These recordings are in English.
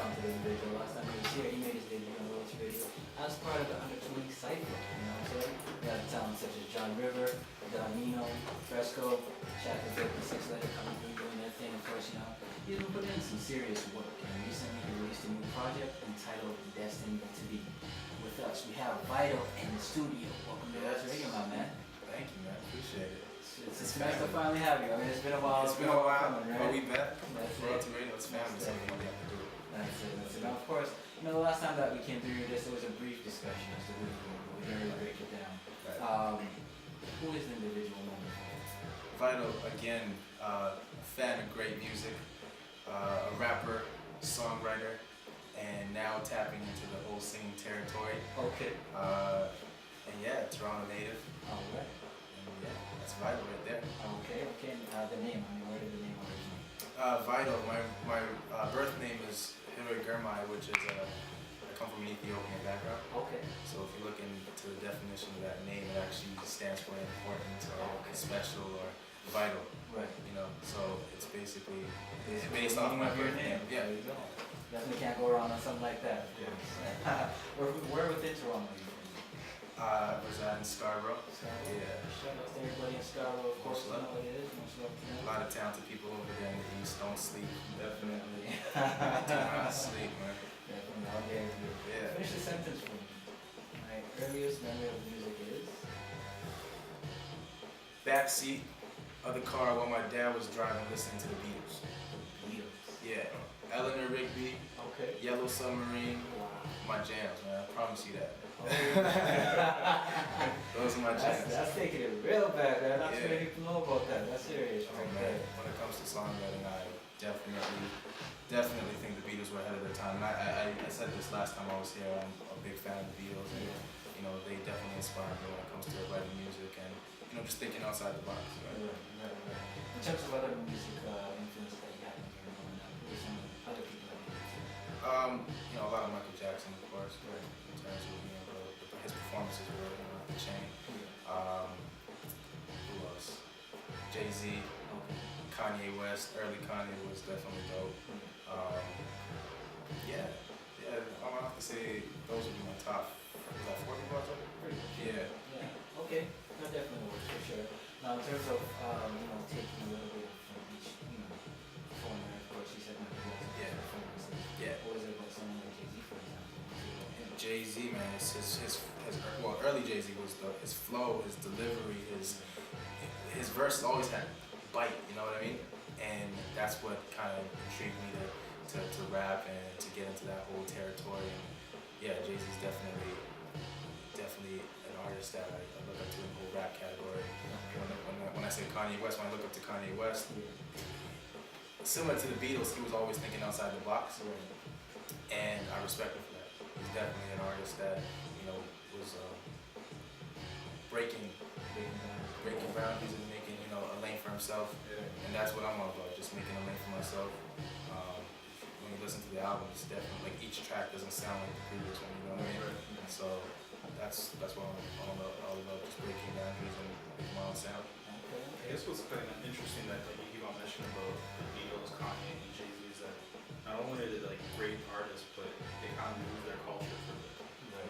talented individual. Last time he was here, he made his debut on Roach Radio as part of the Under 20 Cypher. You know what I'm saying? We have talent such as John River, Don Nino, Fresco, Shaq the Big, 6 Letter coming through doing their thing. Of course, you know, he's been putting in some serious work. And recently he released a new project entitled Destined to Be. With us, we have ViTAL in the studio. Welcome to Roach Radio, my man. Thank you, man. Appreciate it. It's nice to finally have you. I mean, it's been a while. It's been a while. Coming, right? But we met. That's Roach it. Radio, it's family, so we know we have to do it. That's it. That's it. Now, of course, you know, the last time that we came through this, it was a brief discussion as to who you were, but we didn't really break it down. Right. Who is the individual member? ViTAL, again, a fan of great music, a rapper, songwriter, and now tapping into the whole singing territory. Okay. And yeah, Toronto native. All right. And yeah, that's ViTAL right there. Okay. Okay. The name. I mean, where did the name originate? ViTAL, my birth name is Hiroy Germai, which is I come from an Ethiopian background. Okay. So if you look into the definition of that name, it actually stands for important or special or vital. Right. You know, so it's basically based off my birth name. Yeah. There you go. Definitely can't go wrong on something like that. Yeah. Where within Toronto are you from? I reside in Scarborough. Scarborough. Yeah. Shout out to everybody in Scarborough, of course. You know what it is. Much love to them. A lot of talented people over there in the East. Don't sleep. Definitely. Do not sleep, man. Definitely. I'll dare you. Yeah. Finish the sentence for me. My earliest memory of music is? Backseat of the car while my dad was driving, listening to the Beatles. Beatles. Yeah. Eleanor Rigby, Okay. Yellow Submarine, Wow. my jams, man. I promise you that. Oh, yeah. Those are my jams. That's taking it real bad, man. Not too Yeah. many people know about that. That's serious. Oh Right man, there. when it comes to songwriting, I definitely think the Beatles were ahead of their time. And I said this last time I was here. I'm a big fan of the Beatles, and you know they definitely inspire me when it comes to writing music and you know just thinking outside the box. Right? Right. In terms of other music influences that you had when you were growing up, who are some other people that you listened You know a lot of Michael Jackson, of course. to? Right. In terms of you know his performances were off the chain. Who else? Jay-Z, Okay. Kanye West. Early Kanye was definitely dope. Yeah, I'm gonna have to say those would be my top. Is that 40 bucks? Pretty much. Yeah. Yeah. Okay. That definitely works for sure. Now, in terms of you know taking a little bit from each you know performer, of course, you said Michael Jackson. Yeah. Performances. Yeah. What was it about someone like Jay-Z, for example? Jay-Z, man, well, early Jay-Z was his flow, his delivery, his verses always had bite, you know what I mean? And that's what kind of intrigued me to rap and to get into that whole territory. And yeah, Jay-Z's definitely an artist that I look up to in the whole rap category. When I say Kanye West, when I look up to Kanye West, similar to the Beatles, he was always thinking outside the box, and I respect him for that. He's definitely an artist that you know was breaking boundaries and making you know a lane for himself, and that's what I'm all about, just making a lane for myself. When you listen to the album, it's definitely like each track doesn't sound like the previous one, you know what I mean? So that's what I'm all about, just breaking boundaries and making my own sound. I guess what's kind of interesting that like, you keep on mentioning about the Beatles, Kanye, and Jay-Z is that not only are they like great artists, but they kind of moved their culture for the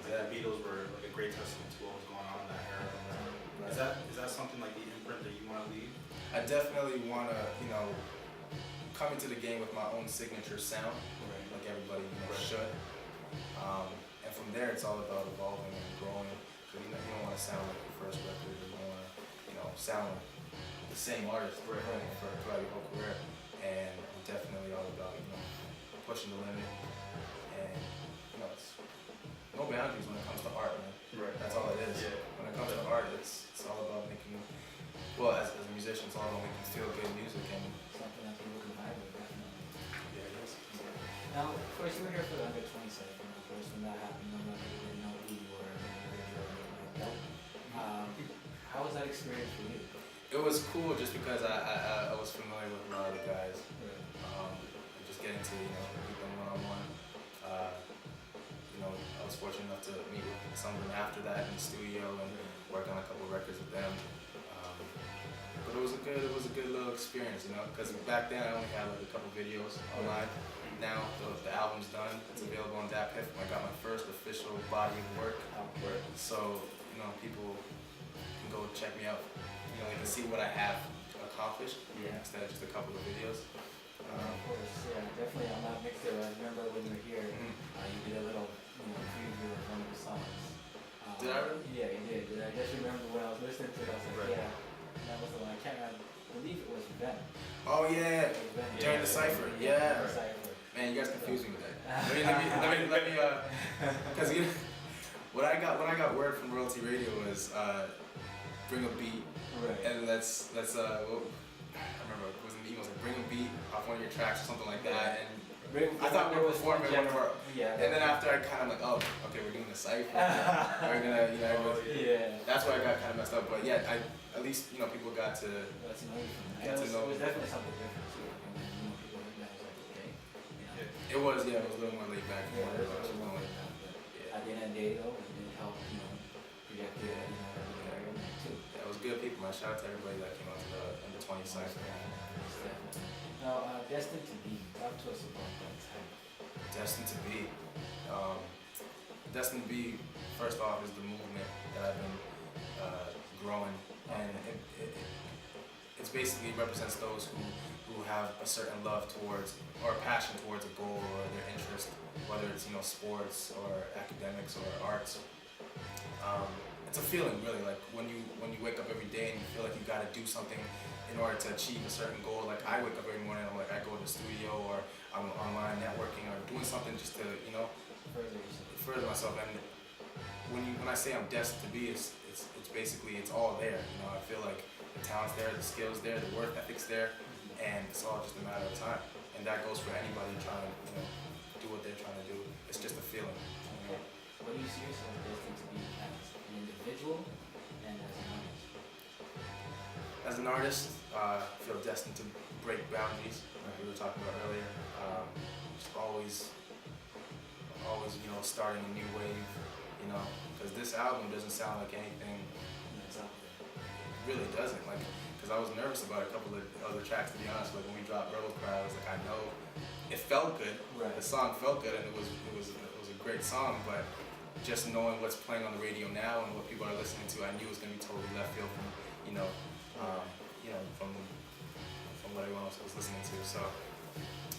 the Beatles were like a great testament to what was going on in that era. Is that something like the imprint that you want to leave? I definitely want to, you know, come into the game with my own signature sound, like everybody should. And from there, it's all about evolving and growing. Because you don't want to sound like your first record. You don't want to, sound like the same artist for throughout your whole career. And I'm definitely all about, pushing the limit. And it's no boundaries when it comes to art, man. That's all it is. Yeah. When it comes to art, it's all about making. Well, as a musician, it's all about making feel good music and Something that people can vibe with, definitely. yeah, it is. Now, of course, you were here for the Under 20 cycle. Of course, when that happened, no one really didn't know who you were, how was that experience for you? It was cool just because I was familiar with a lot of the guys. Just getting to meet them one-on-one. I was fortunate enough to meet with some of them after that in the studio and work on a couple of records with them. But it was a good little experience, because back then I only had like a couple videos online. now. The album's done. It's available on DAP. I got my first official body of work. So, people can go check me out. They can see what I have accomplished instead of just a couple of videos. Of course, yeah, definitely on that mixtape. I remember when you were here, you did a little, preview of one of the songs. Did I really? Yeah, you did. I just remember when I was listening to it, I was like, Right. yeah, that was the one. I believe it was Venom. Oh yeah, It was Venom. during the cipher. During Yeah. the cipher. Man, you guys confused me with that. Let me, because what I got word from Royalty Radio was bring a beat, Right. and let's I remember it was in the emails like bring a beat off one of your tracks or something like that, and I thought we were performing one for, and then after I kind of like, oh, okay, we're doing the cipher, we're gonna, Yeah. that's why I got kind of messed up, but yeah, at least people got to That's amazing. Get to know. It was definitely something different too. And people like that was like, okay. it was a little more laid back. Yeah, More it was a little more going. like that. But Yeah. at the end of the day though, it did help, project it, everything too. Yeah, it was good people, man. Shout out to everybody that came out to the under 20 site. Now, Destined to Be, talk to us about that type. Destined to Be. Destined to Be, first off, is the movement that I've been growing, and it's basically represents those who have a certain love towards or a passion towards a goal or their interest, whether it's sports or academics or arts. It's a feeling really, like when you wake up every day and you feel like you got to do something in order to achieve a certain goal. Like I wake up every morning, I'm like I go to the studio or I'm online networking or doing something just to further myself. And when I say I'm destined to be, it's basically it's all there. I feel like the talent's there, the skills there, the work ethic's there, and it's all just a matter of time. And that goes for anybody trying to do what they're trying to do. It's just a feeling. What do you see yourself destined to be as an individual and as an artist? As an artist, I feel destined to break boundaries, like we were talking about earlier. Just always, starting a new wave, because this album doesn't sound like anything. It really doesn't, because I was nervous about a couple of other tracks, to be honest. Like when we dropped Rebel Cry, I was like, I know it felt good. Right. The song felt good, and it was a great song, but just knowing what's playing on the radio now and what people are listening to, I knew it was gonna be totally left field from, from what everyone else was listening to. So,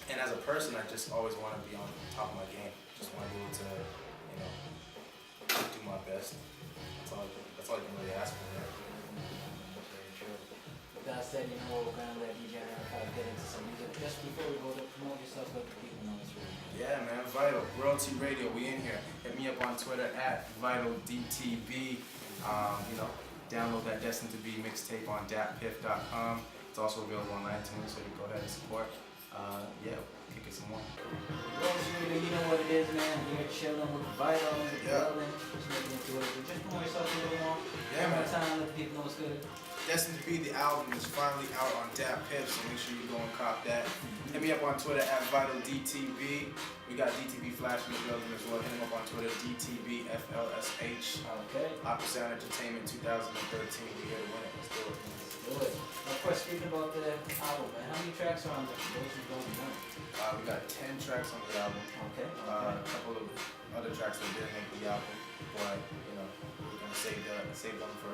and as a person, I just always want to be on top of my game. Just want to be able to, do my best. That's all you can really ask for. Right? That's very true. With that said, we're gonna let you get into some music. Just before we go to promote yourself, let the people know it's really. Yeah, man, Vital, Royalty Radio, we in here. Hit me up on Twitter at VitalDTB. Download that Destined to Be mixtape on datpiff.com. It's also available on iTunes, so you can go ahead and support. Kick it some more. Royalty Radio, you know what it is, man. You're chilling with Vital, building, just making it to it. Just promote yourself a little more. Yeah, man. One more time, let the people know what's good. Destined to Be, the album, is finally out on DAP Piff, so make sure you go and cop that. Hit me up on Twitter at VitalDTB. We got DTB Flash in the building as well. Hit him up on Twitter, DTBFLSH. Okay. Opera Sound Entertainment 2013. We're here to win it. Let's do it. Do it. Of course, speaking about the album, man, how many tracks are on there? Those who don't know. We got 10 tracks on the album. Okay. A couple of other tracks that didn't make the album, but we're gonna save them for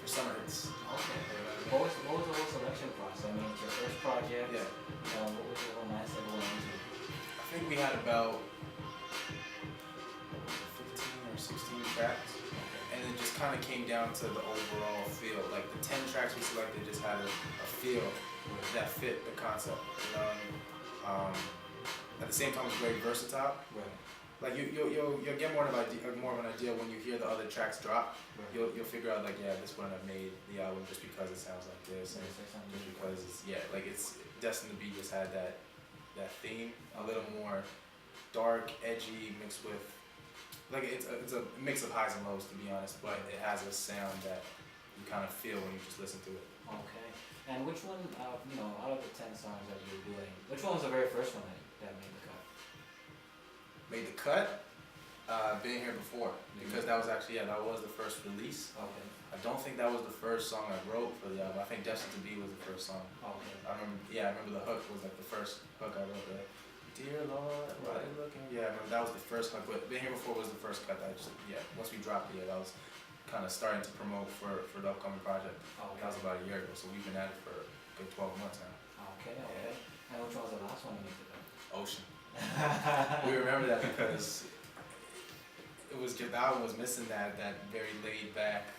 summer hits. Okay. What was the whole selection process? I mean, it's your first project. Yeah. What was your whole mindset going into? I think we had about 15 or 16 tracks, and it just kind of came down to the overall feel. Like the 10 tracks we selected just had a feel that fit the concept. At the same time, it's very versatile. Right. Like you'll get more of an idea when you hear the other tracks drop. Right. You'll figure out like, yeah, this wouldn't have made the album just because it sounds like this, and just because it's Destined to Be just had that theme, a little more dark, edgy, mixed with it's a mix of highs and lows, to be honest, but it has a sound that you kind of feel when you just listen to it. Okay. And which one, out of the 10 songs that you were doing, which one was the very first one that made the cut? Made the cut, Been Here Before, because that was actually, that was the first release. Okay. I don't think that was the first song I wrote for the album. I think Destined to Be was the first song. Okay. I remember the hook was like the first hook I wrote. Dear Lord, why are you looking? Yeah, I remember that was the first cut, but Been Here Before was the first cut that I just, once we dropped it, that was kind of starting to promote for the upcoming project. That was about a year ago, so we've been at it for a good 12 months now. Okay. And which one was the last one you made? Ocean. We remember that because it was just, the album was missing that very laid back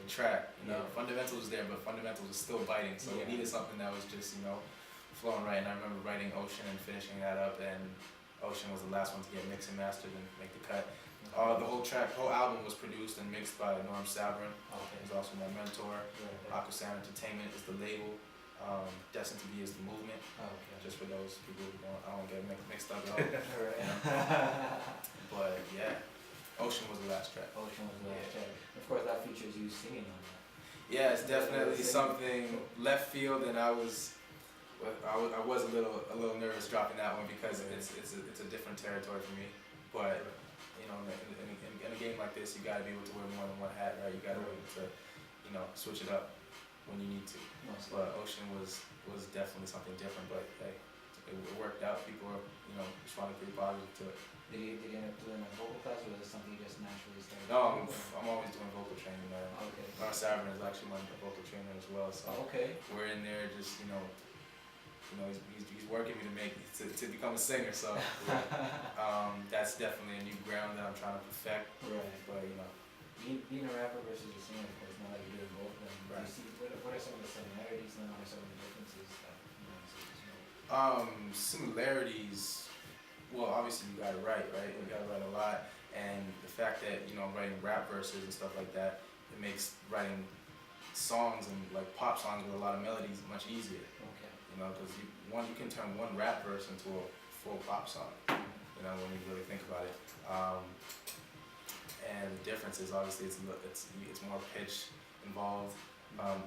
track. Fundamentals was there, but Fundamentals was still biting, so we needed something that was just, flowing right. And I remember writing Ocean and finishing that up, and Ocean was the last one to get mixed and mastered and make the cut. The whole album was produced and mixed by Norm Sabrin. He's also my mentor. Sound Entertainment is the label. Destined to Be is the movement. Just for those people who I don't get mixed up at all. But yeah, Ocean was the last track. Ocean was the last track. Of course, that features you singing on that. Yeah, it's definitely something left field, and I was a little nervous dropping that one because it's a different territory for me. But in a game like this, you gotta be able to wear more than one hat, right? You gotta be able to, switch it up when you need to. But Ocean was definitely something different. But hey, it worked out. People were responding pretty positive to it. Did you end up doing a vocal class, or was it something you just naturally started? No, I'm always doing vocal training, man. Okay. Mark Sabrin is actually my vocal trainer as well, so we're in there just he's working me to become a singer. So that's definitely a new ground that I'm trying to perfect. Right. But being a rapper versus a singer, of course, not like you're doing both of them. Right. You see, what are some of the similarities and what are some of the differences that you see as Um, well? similarities. Well, obviously you gotta write, right? You gotta write a lot, and the fact that I'm writing rap verses and stuff like that, it makes writing songs and like pop songs with a lot of melodies much easier. Okay. Because you can turn one rap verse into a full pop song. When you really think about it. And the difference is obviously it's more pitch involved.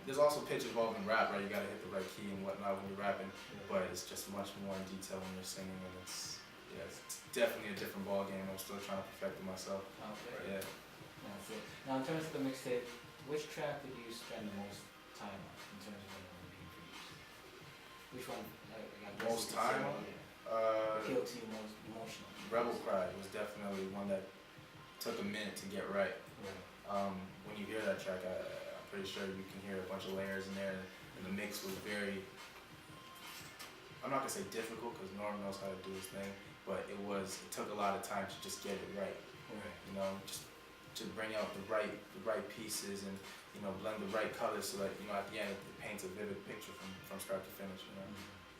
There's also pitch involved in rap, right? You gotta hit the right key and whatnot when you're rapping, but it's just much more in detail when you're singing, and it's definitely a different ball game. I'm still trying to perfect it myself. Okay. Yeah. That's it. Now, in terms of the mixtape, which track did you spend the most time on in terms of when it was being produced? Which one? Most time? Appealed to you most emotionally? Rebel Cry was definitely one that took a minute to get right. When you hear that track, I'm pretty sure you can hear a bunch of layers in there, and the mix was very, I'm not gonna say difficult because Norm knows how to do his thing, but it took a lot of time to just get it right. Just to bring out the right pieces and blend the right colors so that at the end it paints a vivid picture from start to finish.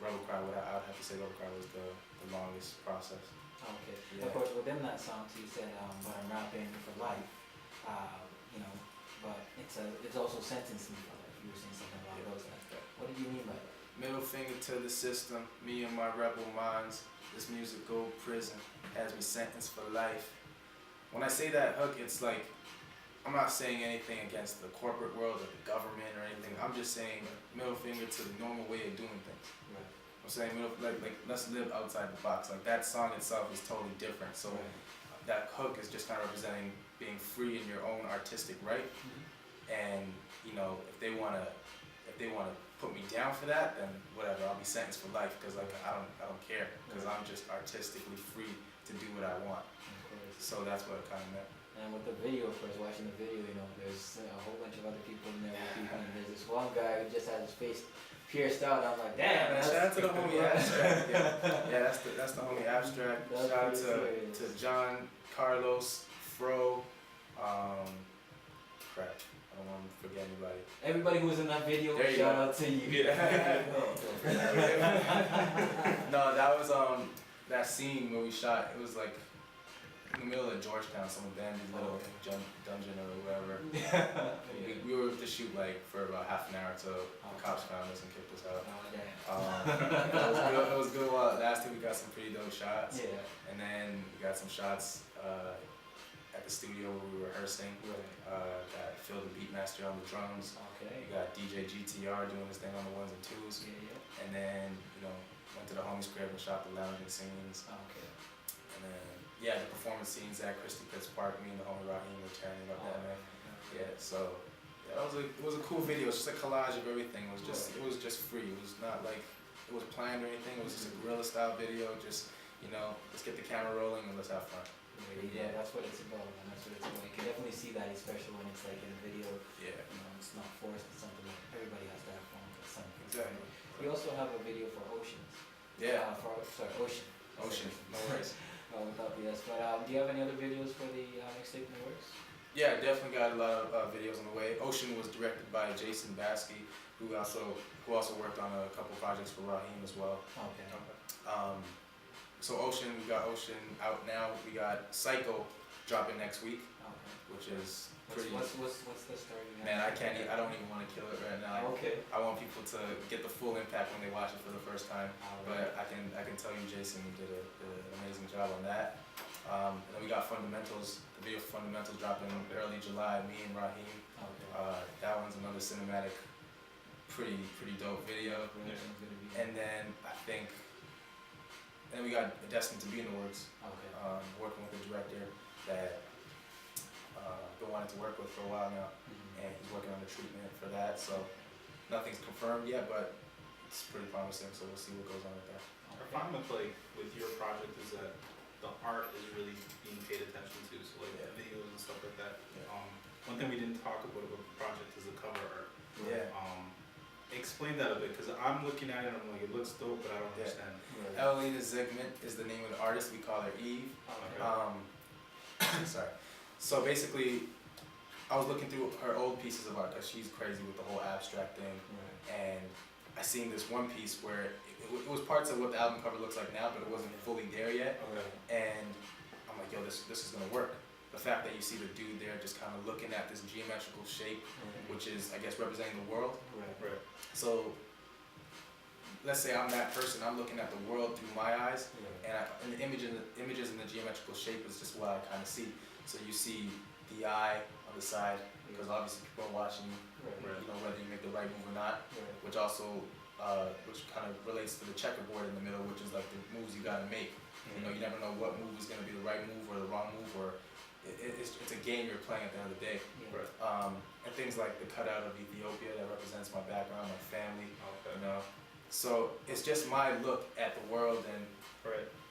Rebel Cry, I would have to say Rebel Cry was the longest process. Okay. Yeah. Of course, within that song, you said, "But I'm rapping for life," but it's also sentencing for life. You were saying something along those lines. What did you mean by that? Middle finger to the system, me and my rebel minds. This musical prison has me sentenced for life. When I say that hook, it's like I'm not saying anything against the corporate world or the government or anything. I'm just saying middle finger to the normal way of doing things. Right. I'm saying let's live outside the box. Like that song itself is totally different. So that hook is just kind of representing being free in your own artistic right. And if they wanna put me down for that, then whatever. I'll be sentenced for life because I don't care because I'm just artistically free to do what I want. So that's what it kind of meant. And with the video, of course, watching the video, there's a whole bunch of other people in there with people, and there's this one guy who just had his face pierced out. I'm like, damn, man. Shout out to the homie Abstract. Yeah, that's the homie Abstract. Shout out to John, Carlos, Fro, crap. I don't want to forget anybody. Everybody who was in that video, shout out to you. No, that was that scene where we shot. It was like in the middle of Georgetown, some abandoned little dungeon or whatever. We were to shoot for about half an hour till the cops found us and kicked us out. It was good while it lasted. We got some pretty dope shots. Yeah. And then we got some shots at the studio where we were rehearsing. Got Phil the Beatmaster on the drums. Okay. We got DJ GTR doing his thing on the ones and twos. And then went to the homie's crib and shot the lounging scenes. Okay. And then the performance scenes at Christie Pitts Park. Me and the homie Raheem were tearing up that night. So it was a cool video. It was just a collage of everything. It was just free. It was not like it was planned or anything. It was just a guerrilla style video. Just you know, let's get the camera rolling and let's have fun. Yeah, that's what it's about, and that's what it's about. You can definitely see that, especially when it's like in a video. Yeah. You know, it's not forced. It's something that everybody has to have fun with. Something. Exactly. We also have a video for Oceans. Yeah. Ocean. Ocean. No worries. Without the S. But do you have any other videos for the mixtape in the works? Yeah, definitely got a lot of videos on the way. Ocean was directed by Jason Baskey, who also worked on a couple projects for Raheem as well. Okay. So Ocean, we got Ocean out now. We got Psycho dropping next week, Okay. which is pretty. What's the story? Man, I don't even want to kill it right now. Okay. I want people to get the full impact when they watch it for the first time. Alright. But I can tell you, Jason did an amazing job on that. And then we got Fundamentals. The video for Fundamentals dropping early July. Me and Raheem. Okay. That one's another cinematic, pretty dope video. And then I think. And we got Destined to Be in the works. Okay. Working with a director that been wanting to work with for a while now, and he's working on the treatment for that. So nothing's confirmed yet, but it's pretty promising. So we'll see what goes on with that. I find with your project is that the art is really being paid attention to. So like videos and stuff like that. Yeah. One thing we didn't talk about the project is the cover art. Yeah. Explain that a bit, because I'm looking at it and I'm like, it looks dope, but I don't Yeah. understand. Evelina Zygmunt is the name of the artist. We call her Eve. Okay. Sorry. So basically, I was looking through her old pieces of art because she's crazy with the whole abstract thing, and I seen this one piece where it was parts of what the album cover looks like now, but it wasn't fully there yet. Okay. And I'm like, yo, this is gonna work. The fact that you see the dude there just kind of looking at this geometrical shape, which is, I guess, representing the world. Right. So let's say I'm that person. I'm looking at the world through my eyes, and the images in the geometrical shape is just what I kind of see. So you see the eye on the side, because obviously people are watching you, you know, whether you make the right move or not, which also, which kind of relates to the checkerboard in the middle, which is like the moves you gotta make. You know, you never know what move is gonna be the right move or the wrong move, or it's a game you're playing at the end of the day. And things like the cutout of Ethiopia that represents my background, my family, you know. So it's just my look at the world, and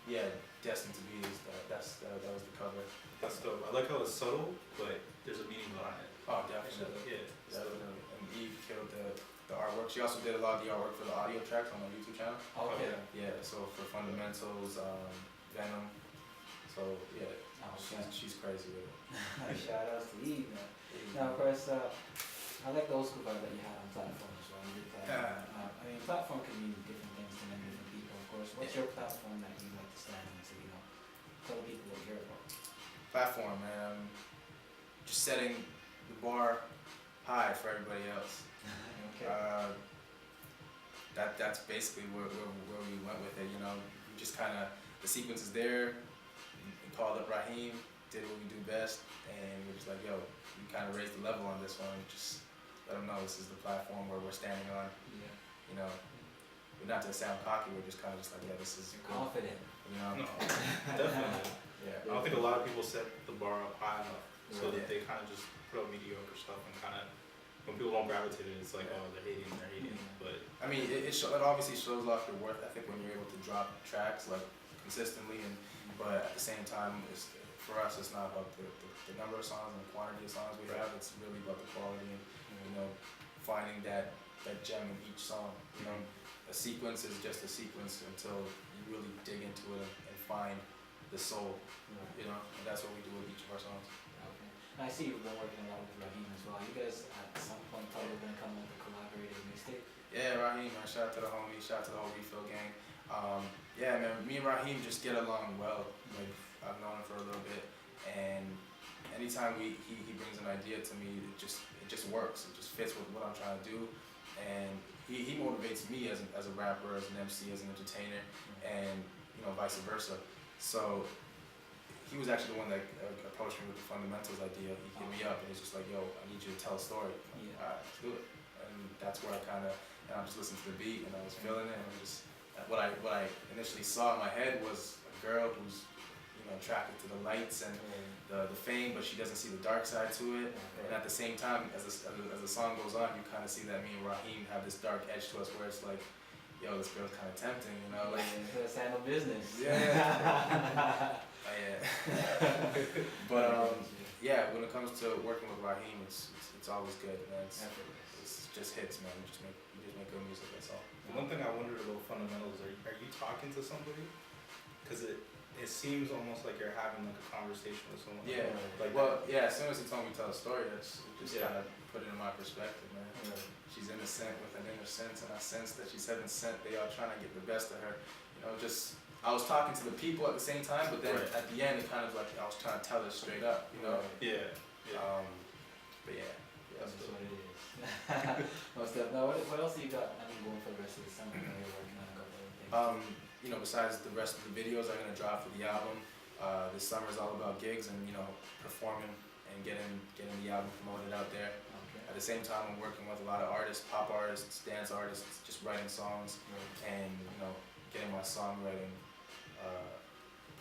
yeah, Destined to Be is that was the cover. That's dope. I like how it's subtle, but there's a meaning behind it. Oh, definitely. Yeah. Definitely. And Eve killed the artwork. She also did a lot of the artwork for the audio tracks on my YouTube channel. Okay. Yeah, so for Fundamentals, Venom. So yeah, she's crazy with it. Shout out to Eve, man. Now, of course, I like the old school vibe that you had on platform as well. I mean, platform can mean different things to many different people, of course. What's your platform that you like to stand on to, you know, tell people what you're about? Platform, man. Just setting the bar high for everybody else. Okay. That's basically where we went with it. You know, we just kind of, the sequence is there. We called up Raheem, did what we do best, and we're just like, yo, we kind of raised the level on this one. Just let them know this is the platform where we're standing on. Yeah. You know, we're not to sound cocky. We're just kind of just like, yeah, this is You're confident. You know. No, definitely. Yeah. I don't think a lot of people set the bar up high enough, so Yeah. that they kind of just put up mediocre stuff and kind of, when people don't gravitate to it, it's like, oh, they're hating. But I mean, it obviously shows off your worth. I think when you're able to drop tracks like consistently, but at the same time, for us, it's not about the number of songs and the quantity of songs we have. It's really about the quality and you know, finding that gem in each song. You know, a sequence is just a sequence until you really dig into it and find the soul. You know, and that's what we do with each of our songs. Okay. And I see you've been working a lot with Raheem as well. You guys at some point probably gonna come up with a collaborative mixtape. Yeah, Raheem, man, shout out to the homie, shout out to the whole ViTAL gang. Yeah, man, me and Raheem just get along well. Like, I've known him for a little bit, and anytime he brings an idea to me, it just works. It just fits with what I'm trying to do, and he motivates me as a rapper, as an MC, as an entertainer, and you know, vice versa. So he was actually the one that approached me with the Fundamentals idea. He hit me up and he's just like, yo, I need you to tell a story. Yeah. All right, let's do it. And that's where I kind of, and I just listened to the beat and I was feeling it, and just what I initially saw in my head was a girl who's, you know, attracted to the lights and the fame, but she doesn't see the dark side to it. And at the same time, as the song goes on, you kind of see that me and Raheem have this dark edge to us where it's like, yo, this girl's kind of tempting, you know? Like, Sandal own business. Yeah. Oh, yeah. But yeah, when it comes to working with Raheem, it's always good, man. It's just hits, man. You just make good music. That's all. The one thing I wondered about fundamentals, are you talking to somebody? Because it seems almost like you're having like a conversation with someone. Yeah. Like, Well, yeah. As soon as he told me to tell a story, that's just Yeah. kind of put it in my perspective, man. She's innocent with an inner sense, and I sense that she's heaven sent. They are trying to get the best of her. You know, just I was talking to the people at the same time, but then Right. at the end, it kind of like I was trying to tell her straight up. You know. Yeah. Yeah. But yeah. That's what it is. Most of, now, what else have you got going for the rest of the summer? I know you're working on a couple of things. You know, besides the rest of the videos I'm gonna drop for the album, this summer is all about gigs and performing and getting the album promoted out there. Okay. At the same time, I'm working with a lot of artists, pop artists, dance artists, just writing songs and getting my songwriting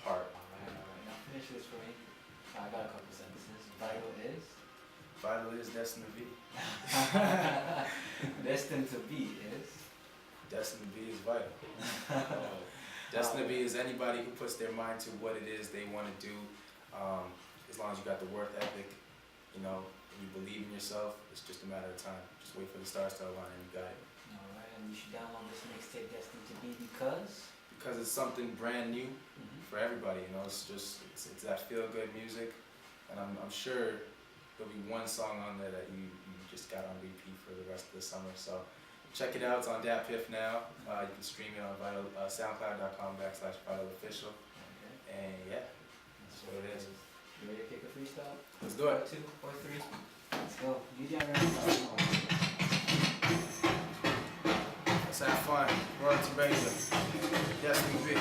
part. Alright. Now finish this for me. I got a couple sentences. ViTAL is? ViTAL is destined to be. Destined to be is? Destined to be is vital. Destined to be is anybody who puts their mind to what it is they want to do. As long as you got the work ethic, and you believe in yourself, it's just a matter of time. Just wait for the stars to align and you got it. Alright, and you should download this mixtape Destined to Be because? Because it's something brand new for everybody, it's that feel good music, and I'm sure there'll be one song on there that you just got on repeat for the rest of the summer. So check it out. It's on DatPiff now. You can stream it on SoundCloud.com/ViTALOfficial. Okay. And yeah, that's what it is. You ready to kick a freestyle? Let's do it. 2 or 3. Let's go. You jam around. Let's have fun. Royalty Radio. Yes, we be.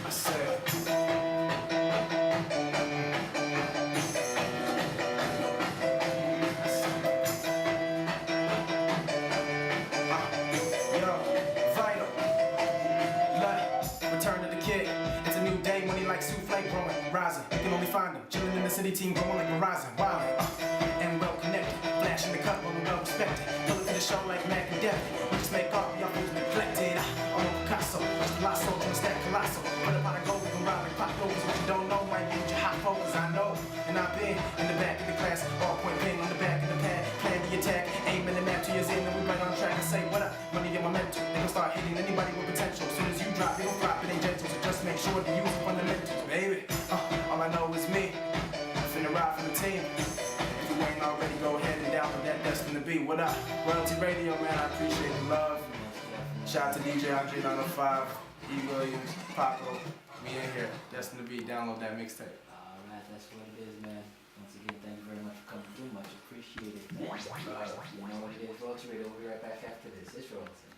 I said. Rising, you can only find them chilling in the city, team growing like Verizon, wildin', and well connected, flashing the cup on the well respected, coming to the show like Mac and Death. We just make art, y'all fools neglected. I'm a Picasso, just a lasso, just that colossal. Put up on a gold, we can ride like pop goes. What you don't know might be your hot focus, I know. And I've been in the back of the class, ballpoint pen on the back of the pad, plan the attack, aim in the map 2 years in, and we right on track and say what up. Money in my mental, they gon' start hitting anybody with potential. As soon as you drop, they gon' flop, it ain't gentle, so just make sure to use the fundamentals, baby. All I know is me, finna ride for the team. If you ain't already, go ahead and download that Destined to Be. What up? Royalty Radio, man, I appreciate the love. Shout out to DJ Andre 905, E. Williams, Paco, me in here. Destined to Be, download that mixtape. Alright, that's what it is, man. Once again, thank you very much for coming through. Much appreciated, man. You know what it is, Royalty Radio. We'll be right back after this. It's Royalty.